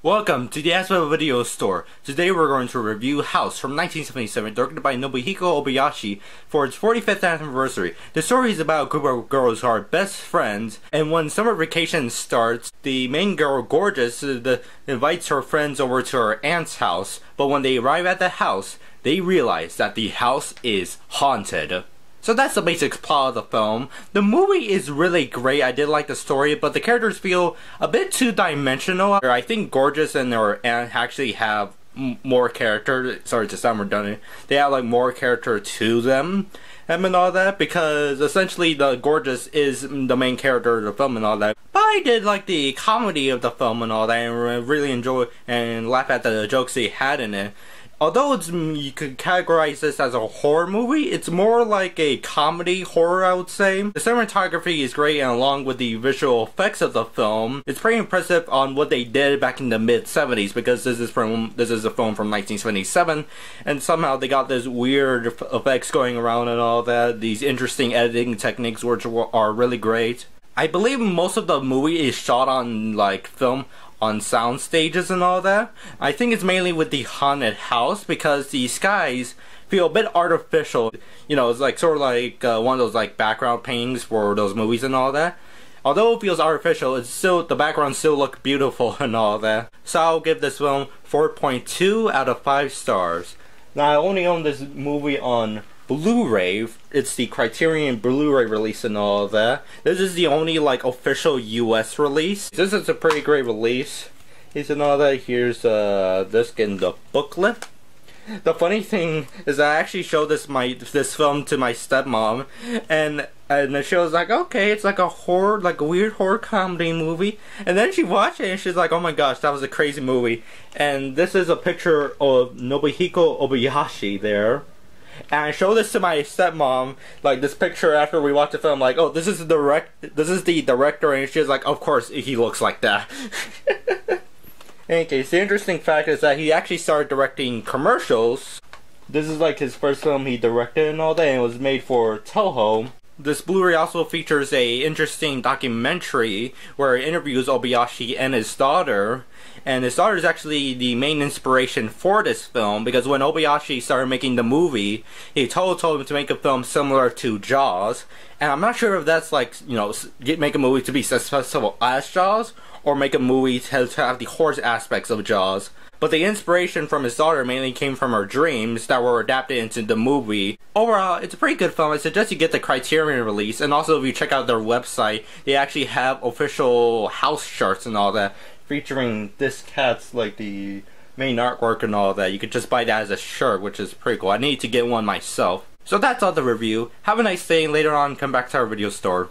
Welcome to the ACEVEDO video store. Today we're going to review House from 1977, directed by Nobuhiko Obayashi for its 45th anniversary. The story is about a group of girls who are best friends, and when summer vacation starts, the main girl, Gorgeous, invites her friends over to her aunt's house, but when they arrive at the house, they realize that the house is haunted. So that's the basic plot of the film. The movie is really great. I did like the story, but the characters feel a bit two-dimensional. I think Gorgeous and her aunt actually have more character. Sorry to sound redundant. They have like more character to them and all that, because essentially the Gorgeous is the main character of the film and all that. But I did like the comedy of the film and all that, and really enjoy and laugh at the jokes they had in it. Although you could categorize this as a horror movie, it's more like a comedy horror, I would say. The cinematography is great, and along with the visual effects of the film, it's pretty impressive on what they did back in the mid-70s, because this is a film from 1977, and somehow they got this weird effects going around and all that, these interesting editing techniques which are really great. I believe most of the movie is shot on like film on sound stages and all that. I think it's mainly with the haunted house because the skies feel a bit artificial. You know, it's like sort of like one of those like background paintings for those movies and all that. Although it feels artificial, it's still, the background still look beautiful and all that. So I'll give this film 4.2 out of 5 stars. Now I only own this movie on Blu-ray. It's the Criterion Blu-ray release and all of that. This is the only like official US release. This is a pretty great release. Here's and all that. Here's disc in the booklet. The funny thing is I actually showed this film to my stepmom, and she was like, okay, it's like a horror, like a weird horror comedy movie. And then she watched it and she's like, oh my gosh, that was a crazy movie. And this is a picture of Nobuhiko Obayashi there. And I showed this to my stepmom, like this picture after we watched the film, like, oh, this is the director, and she was like, of course he looks like that. In any case, the interesting fact is that he actually started directing commercials. This is like his first film he directed and all that, and it was made for Toho. This Blu-ray also features a interesting documentary where it interviews Obayashi and his daughter. And his daughter is actually the main inspiration for this film, because when Obayashi started making the movie, he told him to make a film similar to Jaws. And I'm not sure if that's like, you know, make a movie to be successful as Jaws, or make a movie to have the horror aspects of Jaws. But the inspiration from his daughter mainly came from her dreams that were adapted into the movie. Overall, it's a pretty good film. I suggest you get the Criterion release, and also if you check out their website, they actually have official house shirts and all that, featuring this cat's like the main artwork and all that. You could just buy that as a shirt, which is pretty cool. I need to get one myself. So that's all the review. Have a nice day, and later on come back to our video store.